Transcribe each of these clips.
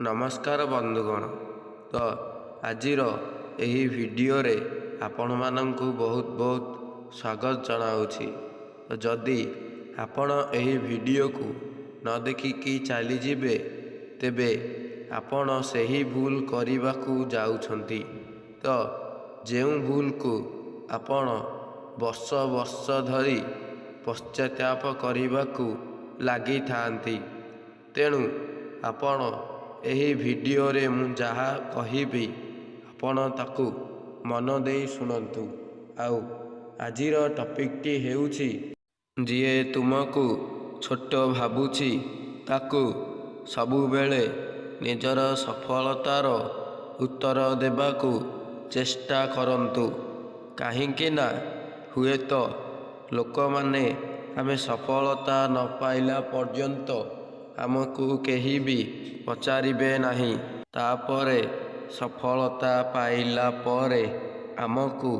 ନମସ୍କାର ବନ୍ଧୁଗଣ। ତ ଆଜିର ଏହି ଭିଡ଼ିଓରେ ଆପଣମାନଙ୍କୁ ବହୁତ ବହୁତ ସ୍ୱାଗତ ଜଣାଉଛି। ଯଦି ଆପଣ ଏହି ଭିଡ଼ିଓକୁ ନ ଦେଖିକି ଚାଲିଯିବେ ତେବେ ଆପଣ ସେହି ଭୁଲ କରିବାକୁ ଯାଉଛନ୍ତି। ତ ଯେଉଁ ଭୁଲକୁ ଆପଣ ବର୍ଷ ବର୍ଷ ଧରି ପଶ୍ଚାତାପ କରିବାକୁ ଲାଗିଥାନ୍ତି, ତେଣୁ ଆପଣ ଏହି ଭିଡ଼ିଓରେ ମୁଁ ଯାହା କହିବି ଆପଣ ତାକୁ ମନ ଦେଇ ଶୁଣନ୍ତୁ। ଆଉ ଆଜିର ଟପିକଟି ହେଉଛି, ଯିଏ ତୁମକୁ ଛୋଟ ଭାବୁଛି ତାକୁ ସବୁବେଳେ ନିଜର ସଫଳତାର ଉତ୍ତର ଦେବାକୁ ଚେଷ୍ଟା କରନ୍ତୁ। କାହିଁକି ନା ହୁଏତ ଲୋକମାନେ ଆମେ ସଫଳତା ନ ପାଇଲା ପର୍ଯ୍ୟନ୍ତ ଆମକୁ କେହି ବି ପଚାରିବେ ନାହିଁ। ତାପରେ ସଫଳତା ପାଇଲା ପରେ ଆମକୁ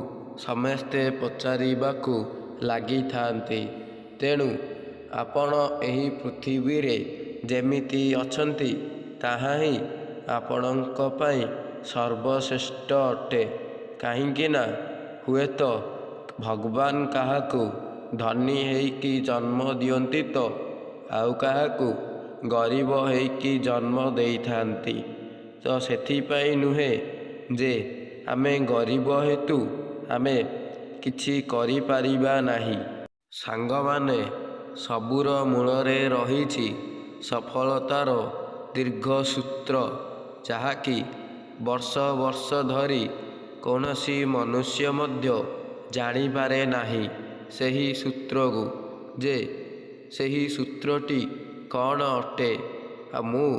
ସମସ୍ତେ ପଚାରିବାକୁ ଲାଗିଥାନ୍ତି। ତେଣୁ ଆପଣ ଏହି ପୃଥିବୀରେ ଯେମିତି ଅଛନ୍ତି ତାହା ହିଁ ଆପଣଙ୍କ ପାଇଁ ସର୍ବଶ୍ରେଷ୍ଠ ଅଟେ। କାହିଁକି ନା ହୁଏତ ଭଗବାନ କାହାକୁ ଧନୀ ହେଇକି ଜନ୍ମ ଦିଅନ୍ତି ତ ଆଉ କାହାକୁ ଗରିବ ହେଇକି ଜନ୍ମ ଦେଇଥାନ୍ତି। ତ ସେଥିପାଇଁ ନୁହେଁ ଯେ ଆମେ ଗରିବ ହେତୁ ଆମେ କିଛି କରିପାରିବା ନାହିଁ। ସାଙ୍ଗମାନେ, ସବୁର ମୂଳରେ ରହିଛି ସଫଳତାର ଦୀର୍ଘସୂତ୍ର, ଯାହାକି ବର୍ଷ ବର୍ଷ ଧରି କୌଣସି ମନୁଷ୍ୟ ମଧ୍ୟ ଜାଣିପାରେ ନାହିଁ ସେହି ସୂତ୍ରକୁ, ଯେ ସେହି ସୂତ୍ରଟି କ'ଣ ଅଟେ। ଆଉ ମୁଁ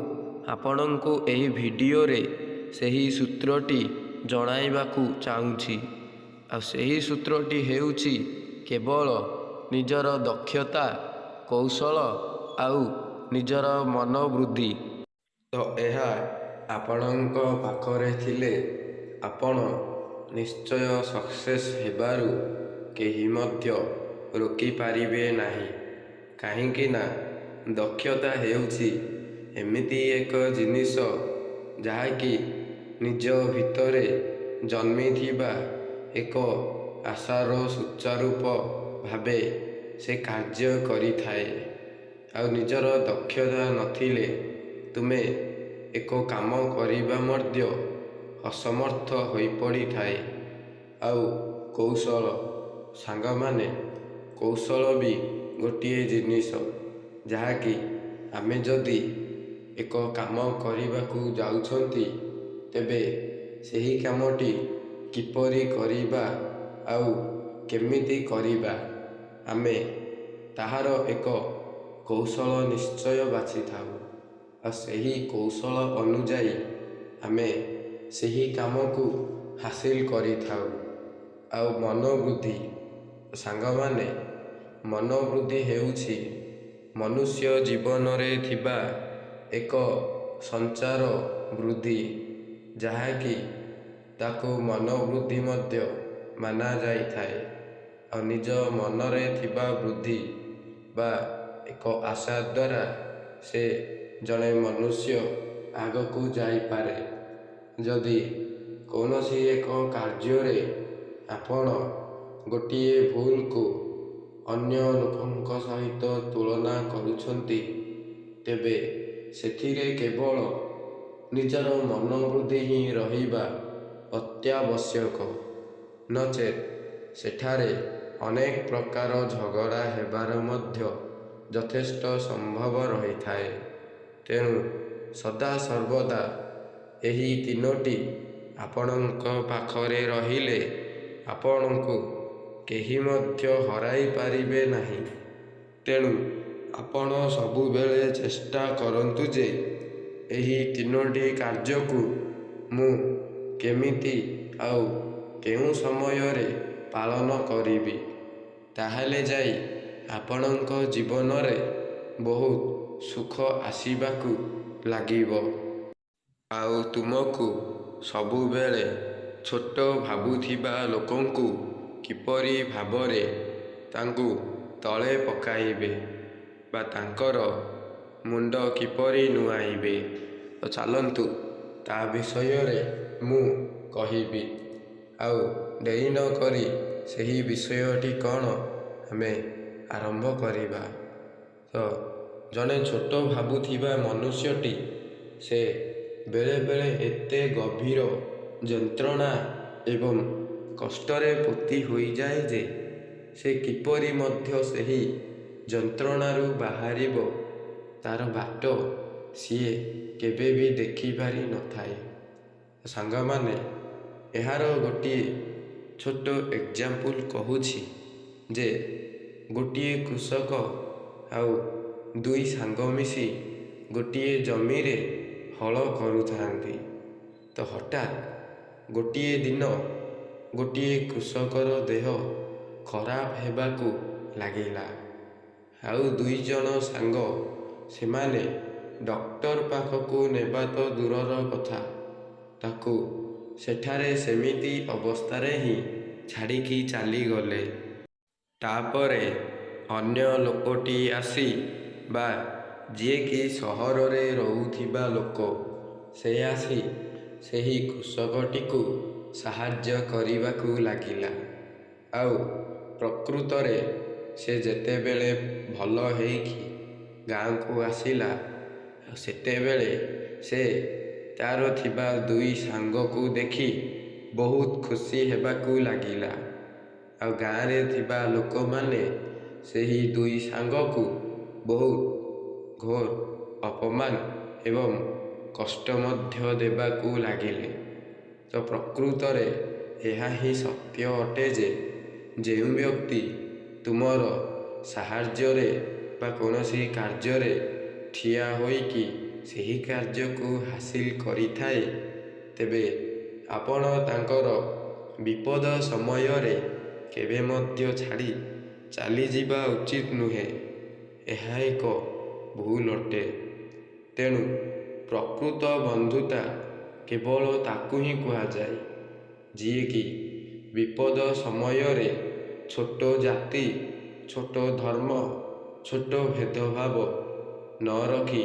ଆପଣଙ୍କୁ ଏହି ଭିଡ଼ିଓରେ ସେହି ସୂତ୍ରଟି ଜଣାଇବାକୁ ଚାହୁଁଛି। ଆଉ ସେହି ସୂତ୍ରଟି ହେଉଛି କେବଳ ନିଜର ଦକ୍ଷତା, କୌଶଳ ଆଉ ନିଜର ମନୋବୃତ୍ତି। ତ ଏହା ଆପଣଙ୍କ ପାଖରେ ଥିଲେ ଆପଣ ନିଶ୍ଚୟ ସକ୍ସେସ୍ ହେବାରୁ କେହି ମଧ୍ୟ ରୋକିପାରିବେ ନାହିଁ। କାହିଁକି ନା ଦକ୍ଷତା ହେଉଛି ଏମିତି ଏକ ଜିନିଷ ଯାହାକି ନିଜ ଭିତରେ ଜନ୍ମିଥିବା ଏକ ଆଶାର ସୁଚାରୁରୂପ ଭାବେ ସେ କାର୍ଯ୍ୟ କରିଥାଏ। ଆଉ ନିଜର ଦକ୍ଷତା ନଥିଲେ ତୁମେ ଏକ କାମ କରିବା ମଧ୍ୟ ଅସମର୍ଥ ହୋଇପଡ଼ିଥାଏ। ଆଉ କୌଶଳ, ସାଙ୍ଗମାନେ, କୌଶଳ ବି ଗୋଟିଏ ଜିନିଷ ଯାହାକି ଆମେ ଯଦି ଏକ କାମ କରିବାକୁ ଯାଉଛନ୍ତି ତେବେ ସେହି କାମଟି କିପରି କରିବା ଆଉ କେମିତି କରିବା, ଆମେ ତାହାର ଏକ କୌଶଳ ନିଶ୍ଚୟ ବାଛିଥାଉ। ଆଉ ସେହି କୌଶଳ ଅନୁଯାୟୀ ଆମେ ସେହି କାମକୁ ହାସିଲ କରିଥାଉ। ଆଉ ମନୋବୃତ୍ତି, ସାଙ୍ଗମାନେ, ମନୋବୃତ୍ତି ହେଉଛି ମନୁଷ୍ୟ ଜୀବନରେ ଥିବା ଏକ ସଞ୍ଚାର ବୃତ୍ତି, ଯାହାକି ତାକୁ ମନୋବୃତ୍ତି ମଧ୍ୟ ମାନାଯାଇଥାଏ। ଆଉ ନିଜ ମନରେ ଥିବା ବୃତ୍ତି ବା ଏକ ଆଶା ଦ୍ୱାରା ସେ ଜଣେ ମନୁଷ୍ୟ ଆଗକୁ ଯାଇପାରେ। ଯଦି କୌଣସି ଏକ କାର୍ଯ୍ୟରେ ଆପଣ ଗୋଟିଏ ଭୁଲକୁ ଅନ୍ୟ ଲୋକଙ୍କ ସହିତ ତୁଳନା କରୁଛନ୍ତି ତେବେ ସେଥିରେ କେବଳ ନିଜର ମନୋବୃତ୍ତି ହିଁ ରହିବା ଅତ୍ୟାବଶ୍ୟକ। ନଚେତ୍ ସେଠାରେ ଅନେକ ପ୍ରକାର ଝଗଡ଼ା ହେବାର ମଧ୍ୟ ଯଥେଷ୍ଟ ସମ୍ଭବ ରହିଥାଏ। ତେଣୁ ସଦାସର୍ବଦା ଏହି ତିନୋଟି ଆପଣଙ୍କ ପାଖରେ ରହିଲେ ଆପଣଙ୍କୁ କେହି ମଧ୍ୟ ହରାଇ ପାରିବେ ନାହିଁ। ତେଣୁ ଆପଣ ସବୁବେଳେ ଚେଷ୍ଟା କରନ୍ତୁ ଯେ ଏହି ତିନୋଟି କାର୍ଯ୍ୟକୁ ମୁଁ କେମିତି ଆଉ କେଉଁ ସମୟରେ ପାଳନ କରିବି, ତାହେଲେ ଯାଇ ଆପଣଙ୍କ ଜୀବନରେ ବହୁତ ସୁଖ ଆସିବାକୁ ଲାଗିବ। ଆଉ ତୁମକୁ ସବୁବେଳେ ଛୋଟ ଭାବୁଥିବା ଲୋକଙ୍କୁ କିପରି ଭାବରେ ତାଙ୍କୁ ତଳେ ପକାଇବେ ବା ତାଙ୍କର ମୁଣ୍ଡ କିପରି ନୁଆଁଇବେ ତ ଚାଲନ୍ତୁ ତା ବିଷୟରେ ମୁଁ କହିବି। ଆଉ ଡେରି ନ କରି ସେହି ବିଷୟଟି କ'ଣ ଆମେ ଆରମ୍ଭ କରିବା। ତ ଜଣେ ଛୋଟ ଭାବୁଥିବା ମନୁଷ୍ୟଟି ସେ ବେଳେବେଳେ ଏତେ ଗଭୀର ଯନ୍ତ୍ରଣା ଏବଂ କଷ୍ଟରେ ପୋତି ହୋଇଯାଏ ଯେ ସେ କିପରି ମଧ୍ୟ ସେହି ଯନ୍ତ୍ରଣାରୁ ବାହାରିବ ତାର ବାଟ ସିଏ କେବେ ବି ଦେଖିପାରି ନଥାଏ। ସାଙ୍ଗମାନେ, ଏହାର ଗୋଟିଏ ଛୋଟ ଏକ୍ଜାମ୍ପଲ୍ କହୁଛି ଯେ ଗୋଟିଏ କୃଷକ ଆଉ ଦୁଇ ସାଙ୍ଗ ମିଶି ଗୋଟିଏ ଜମିରେ ହଳ କରୁଥାନ୍ତି। ତ ହଠାତ୍ ଗୋଟିଏ ଦିନ ଗୋଟିଏ କୃଷକର ଦେହ ଖରାପ ହେବାକୁ ଲାଗିଲା। ଆଉ ଦୁଇଜଣ ସାଙ୍ଗ ସେମାନେ ଡକ୍ଟର ପାଖକୁ ନେବା ତ ଦୂରର କଥା, ତାକୁ ସେଠାରେ ସେମିତି ଅବସ୍ଥାରେ ହିଁ ଛାଡ଼ିକି ଚାଲିଗଲେ। ତାପରେ ଅନ୍ୟ ଲୋକଟି ଆସି ବା ଯିଏକି ସହରରେ ରହୁଥିବା ଲୋକ ସେ ଆସି ସେହି କୃଷକଟିକୁ ସାହାଯ୍ୟ କରିବାକୁ ଲାଗିଲା। ଆଉ ପ୍ରକୃତରେ ସେ ଯେତେବେଳେ ଭଲ ହେଇକି ଗାଁକୁ ଆସିଲା ସେତେବେଳେ ସେ ତାର ଥିବା ଦୁଇ ସାଙ୍ଗକୁ ଦେଖି ବହୁତ ଖୁସି ହେବାକୁ ଲାଗିଲା। ଆଉ ଗାଁରେ ଥିବା ଲୋକମାନେ ସେହି ଦୁଇ ସାଙ୍ଗକୁ ବହୁତ ଘୋର ଅପମାନ ଏବଂ କଷ୍ଟ ମଧ୍ୟ ଦେବାକୁ ଲାଗିଲେ। ତ ପ୍ରକୃତରେ ଏହା ହିଁ ସତ୍ୟ ଅଟେ ଯେ ଯେଉଁ ବ୍ୟକ୍ତି ତୁମର ସାହାଯ୍ୟରେ ବା କୌଣସି କାର୍ଯ୍ୟରେ ଠିଆ ହୋଇକି ସେହି କାର୍ଯ୍ୟକୁ ହାସିଲ କରିଥାଏ, ତେବେ ଆପଣ ତାଙ୍କର ବିପଦ ସମୟରେ କେବେ ମଧ୍ୟ ଛାଡ଼ି ଚାଲିଯିବା ଉଚିତ ନୁହେଁ। ଏହା ଏକ ଭୁଲ ଅଟେ। ତେଣୁ ପ୍ରକୃତ ବନ୍ଧୁତା କେବଳ ତାକୁ ହିଁ କୁହାଯାଏ ଯିଏକି ବିପଦ ସମୟରେ ଛୋଟ ଜାତି, ଛୋଟ ଧର୍ମ, ଛୋଟ ଭେଦଭାବ ନ ରଖି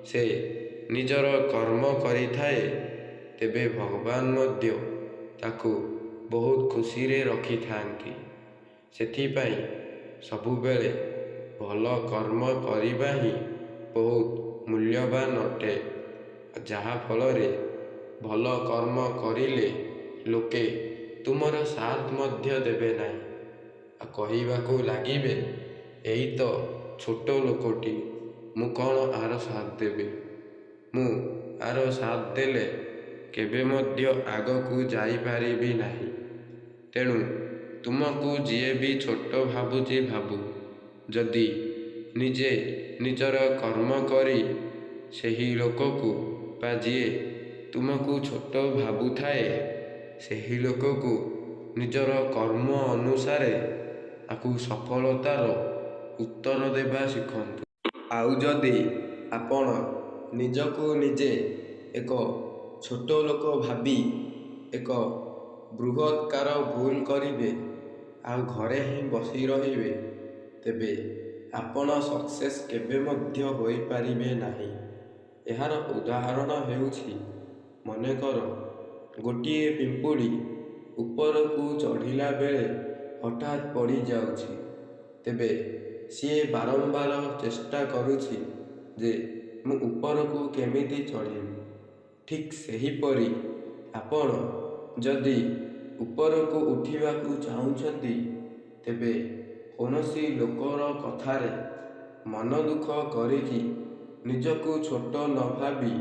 ସେ ନିଜର କର୍ମ କରିଥାଏ। ତେବେ ଭଗବାନ ମଧ୍ୟ ତାକୁ ବହୁତ ଖୁସିରେ ରଖିଥାନ୍ତି। ସେଥିପାଇଁ ସବୁବେଳେ ଭଲ କର୍ମ କରିବା ହିଁ ବହୁତ ମୂଲ୍ୟବାନ ଅଟେ। ଯାହାଫଳରେ ଭଲ କର୍ମ କରିଲେ ଲୋକେ ତୁମର ସାଥ ମଧ୍ୟ ଦେବେ ନାହିଁ। ଆଉ କହିବାକୁ ଲାଗିବେ ଏଇ ତ ଛୋଟ ଲୋକଟି, ମୁଁ କ'ଣ ଆର ସାଥ ଦେବି? ମୁଁ ଆର ସାଥ ଦେଲେ କେବେ ମଧ୍ୟ ଆଗକୁ ଯାଇପାରିବି ନାହିଁ। ତେଣୁ ତୁମକୁ ଯିଏ ବି ଛୋଟ ଭାବୁଛି ଭାବୁ, ଯଦି ନିଜେ ନିଜର କର୍ମ କରି ସେହି ଲୋକକୁ ବା ଯିଏ ତୁମକୁ ଛୋଟ ଭାବୁଥାଏ ସେହି ଲୋକକୁ ନିଜର କର୍ମ ଅନୁସାରେ ତାକୁ ସଫଳତାର ଉତ୍ତର ଦେବା ଶିଖନ୍ତୁ। ଆଉ ଯଦି ଆପଣ ନିଜକୁ ନିଜେ ଏକ ଛୋଟ ଲୋକ ଭାବି ଏକ ବୃହତ୍କାର ଭୁଲ କରିବେ ଆଉ ଘରେ ହିଁ ବସି ରହିବେ, ତେବେ ଆପଣ ସକ୍ସେସ୍ କେବେ ମଧ୍ୟ ହୋଇପାରିବେ ନାହିଁ। ଏହାର ଉଦାହରଣ ହେଉଛି, ମନେକର ଗୋଟିଏ ପିମ୍ପୁଡ଼ି ଉପରକୁ ଚଢ଼ିଲା ବେଳେ ହଠାତ୍ ପଡ଼ିଯାଉଛି। ତେବେ ସିଏ ବାରମ୍ବାର ଚେଷ୍ଟା କରୁଛି ଯେ ମୁଁ ଉପରକୁ କେମିତି ଚଢ଼ିବି। ଠିକ୍ ସେହିପରି ଆପଣ ଯଦି ଉପରକୁ ଉଠିବାକୁ ଚାହୁଁଛନ୍ତି, ତେବେ କୌଣସି ଲୋକର କଥାରେ ମନ ଦୁଃଖ କରିକି ନିଜକୁ ଛୋଟ ନ ଭାବି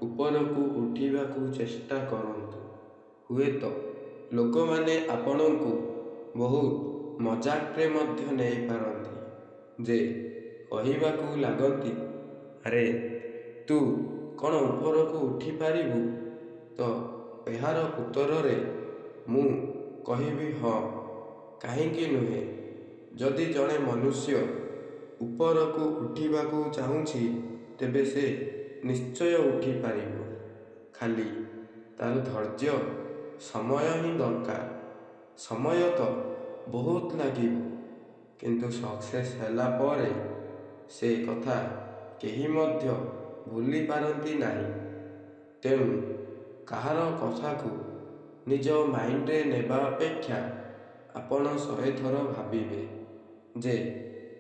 ଉପରକୁ ଉଠିବାକୁ ଚେଷ୍ଟା କରନ୍ତୁ। ହୁଏତ ଲୋକମାନେ ଆପଣଙ୍କୁ ବହୁତ ମଜାକରେ ମଧ୍ୟ ନେଇପାରନ୍ତି ଯେ କହିବାକୁ ଲାଗନ୍ତି, ଆରେ ତୁ କ'ଣ ଉପରକୁ ଉଠିପାରିବୁ? ତ ଏହାର ଉତ୍ତରରେ ମୁଁ କହିବି ହଁ, କାହିଁକି ନୁହେଁ। ଯଦି ଜଣେ ମନୁଷ୍ୟ ଉପରକୁ ଉଠିବାକୁ ଚାହୁଁଛି, ତେବେ ସେ ନିଶ୍ଚୟ ଉଠିପାରିବ। ଖାଲି ତାର ଧୈର୍ଯ୍ୟ, ସମୟ ହିଁ ଦରକାର। ସମୟ ତ ବହୁତ ଲାଗିବ, କିନ୍ତୁ ସକ୍ସେସ୍ ହେଲା ପରେ ସେ କଥା କେହି ମଧ୍ୟ ଭୁଲି ପାରନ୍ତି ନାହିଁ। ତେଣୁ କାହାର କଥାକୁ ନିଜ ମାଇଣ୍ଡରେ ନେବା ଅପେକ୍ଷା ଆପଣ 100 ଥର ଭାବିବେ ଯେ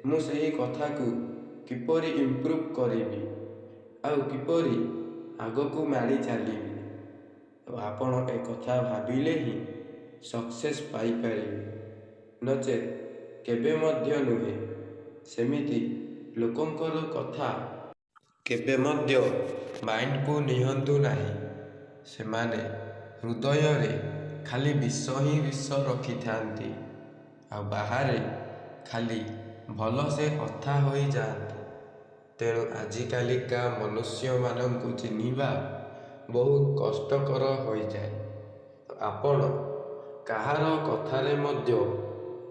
ମୁଁ ସେହି କଥାକୁ କିପରି ଇମ୍ପ୍ରୁଭ୍ କରିବି ଆଉ କିପରି ଆଗକୁ ମାଡ଼ି ଚାଲିବି। ଆପଣ ଏ କଥା ଭାବିଲେ ହିଁ ସକ୍ସେସ୍ ପାଇପାରିବେ, ନଚେତ୍ କେବେ ମଧ୍ୟ ନୁହେଁ। ସେମିତି ଲୋକଙ୍କର କଥା କେବେ ମଧ୍ୟ ମାଇଣ୍ଡକୁ ନିଅନ୍ତୁ ନାହିଁ। ସେମାନେ ହୃଦୟରେ ଖାଲି ବିଷ ହିଁ ବିଷ ରଖିଥାନ୍ତି ଆଉ ବାହାରେ ଖାଲି ଭଲସେ କଥା ହୋଇଯାଆନ୍ତି। ତେଣୁ ଆଜିକାଲିକା ମନୁଷ୍ୟମାନଙ୍କୁ ଚିହ୍ନିବା ବହୁତ କଷ୍ଟକର ହୋଇଯାଏ। ଆପଣ କାହାର କଥାରେ ମଧ୍ୟ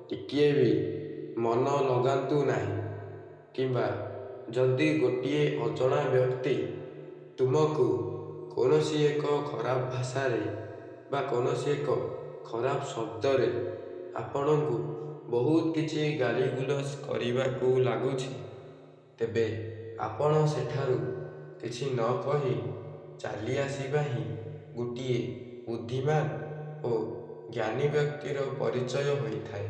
ଟିକିଏ ବି ମନ ଲଗାନ୍ତୁ ନାହିଁ। କିମ୍ବା ଯଦି ଗୋଟିଏ ଅଜଣା ବ୍ୟକ୍ତି ତୁମକୁ କୌଣସି ଏକ ଖରାପ ଭାଷାରେ ବା କୌଣସି ଏକ ଖରାପ ଶବ୍ଦରେ ଆପଣଙ୍କୁ ବହୁତ କିଛି ଗାଳିଗୁଲଜ କରିବାକୁ ଲାଗୁଛି, ତେବେ ଆପଣ ସେଠାରୁ କିଛି ନ କହି ଚାଲି ଆସିବା ହିଁ ଗୋଟିଏ ବୁଦ୍ଧିମାନ ଓ ଜ୍ଞାନୀ ବ୍ୟକ୍ତିର ପରିଚୟ ହୋଇଥାଏ।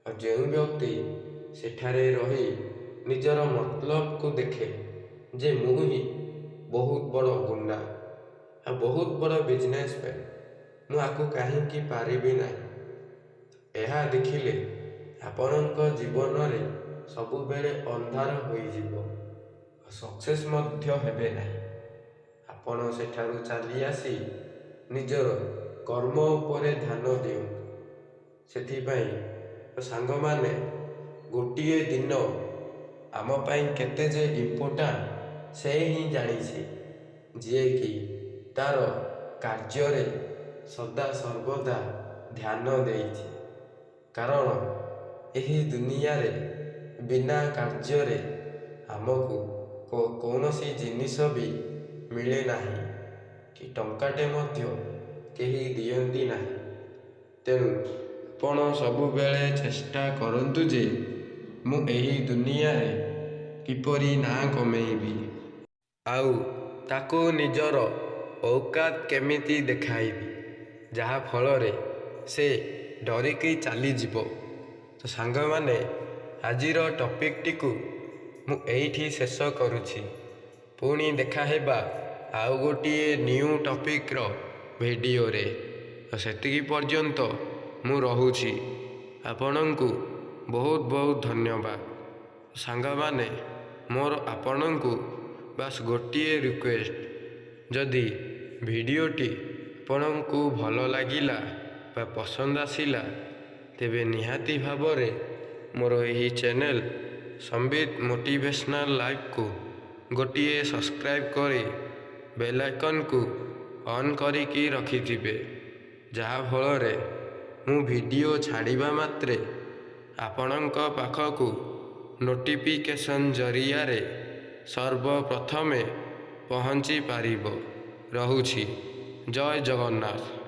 ଆଉ ଯେଉଁ ବ୍ୟକ୍ତି ସେଠାରେ ରହି ନିଜର ମତଲବକୁ ଦେଖେ ଯେ ମୁଁ ହିଁ ବହୁତ ବଡ଼ ଗୁଣ୍ଡା ଆଉ ବହୁତ ବଡ଼ ବିଜନେସମ୍ୟାନ୍, ମୁଁ ଆକୁ କାହିଁକି ପାରିବି ନାହିଁ, ଏହା ଦେଖିଲେ ଆପଣଙ୍କ ଜୀବନରେ ସବୁବେଳେ ଅନ୍ଧାର ହୋଇଯିବ, ସକ୍ସେସ୍ ମଧ୍ୟ ହେବେ ନାହିଁ। ଆପଣ ସେଠାରୁ ଚାଲି ଆସି ନିଜର କର୍ମ ଉପରେ ଧ୍ୟାନ ଦିଅନ୍ତୁ। ସେଥିପାଇଁ ସାଙ୍ଗମାନେ, ଗୋଟିଏ ଦିନ ଆମ ପାଇଁ କେତେ ଯେ ଇମ୍ପୋର୍ଟାଣ୍ଟ ସେ ହିଁ ଜାଣିଛି, ଯିଏକି ତା'ର କାର୍ଯ୍ୟରେ ସଦା ସର୍ବଦା ଧ୍ୟାନ ଦେଇଛି। କାରଣ ଏହି ଦୁନିଆରେ ବିନା କାର୍ଯ୍ୟରେ ଆମକୁ କୌଣସି ଜିନିଷ ବି ମିଳେ ନାହିଁ କି ଟଙ୍କାଟେ ମଧ୍ୟ କେହି ଦିଅନ୍ତି ନାହିଁ। ତେଣୁ ଆପଣ ସବୁବେଳେ ଚେଷ୍ଟା କରନ୍ତୁ ଯେ ମୁଁ ଏହି ଦୁନିଆରେ କିପରି ନାଁ କମେଇବି ଆଉ ତାକୁ ନିଜର ଔକାତ କେମିତି ଦେଖାଇବି, ଯାହାଫଳରେ ସେ ଡରିକି ଚାଲିଯିବ। ତ ସାଙ୍ଗମାନେ, ଆଜିର ଟପିକଟିକୁ ମୁଁ ଏଇଠି ଶେଷ କରୁଛି। ପୁଣି ଦେଖା ହେବା ଆଉ ଗୋଟିଏ ନ୍ୟୁ ଟପିକର ଭିଡ଼ିଓରେ। ତ ସେତିକି ପର୍ଯ୍ୟନ୍ତ ମୁଁ ରହୁଛି। ଆପଣଙ୍କୁ ବହୁତ ବହୁତ ଧନ୍ୟବାଦ। ସାଙ୍ଗମାନେ, ମୋର ଆପଣଙ୍କୁ ବାସ୍ ଗୋଟିଏ ରିକ୍ୱେଷ୍ଟ, ଯଦି ଭିଡ଼ିଓଟି ଆପଣଙ୍କୁ ଭଲ ଲାଗିଲା ବା ପସନ୍ଦ ଆସିଲା, ତେବେ ନିହାତି ଭାବରେ ମୋର ଏହି ଚ୍ୟାନେଲ ସମ୍ବିତ ମୋଟିଭେସନାଲ ଲାଇଫକୁ ଗୋଟିଏ ସବସ୍କ୍ରାଇବ୍ କରି ବେଲ୍ ଆଇକନ୍କୁ ଅନ୍ କରିକି ରଖିଥିବେ, ଯାହାଫଳରେ ମୁଁ ଭିଡ଼ିଓ ଛାଡ଼ିବା ମାତ୍ରେ ଆପଣଙ୍କ ପାଖକୁ ନୋଟିଫିକେସନ୍ ଜରିଆରେ ସର୍ବପ୍ରଥମେ ପହଞ୍ଚି ପାରିବ। ରହୁଛି। ଜୟ ଜଗନ୍ନାଥ।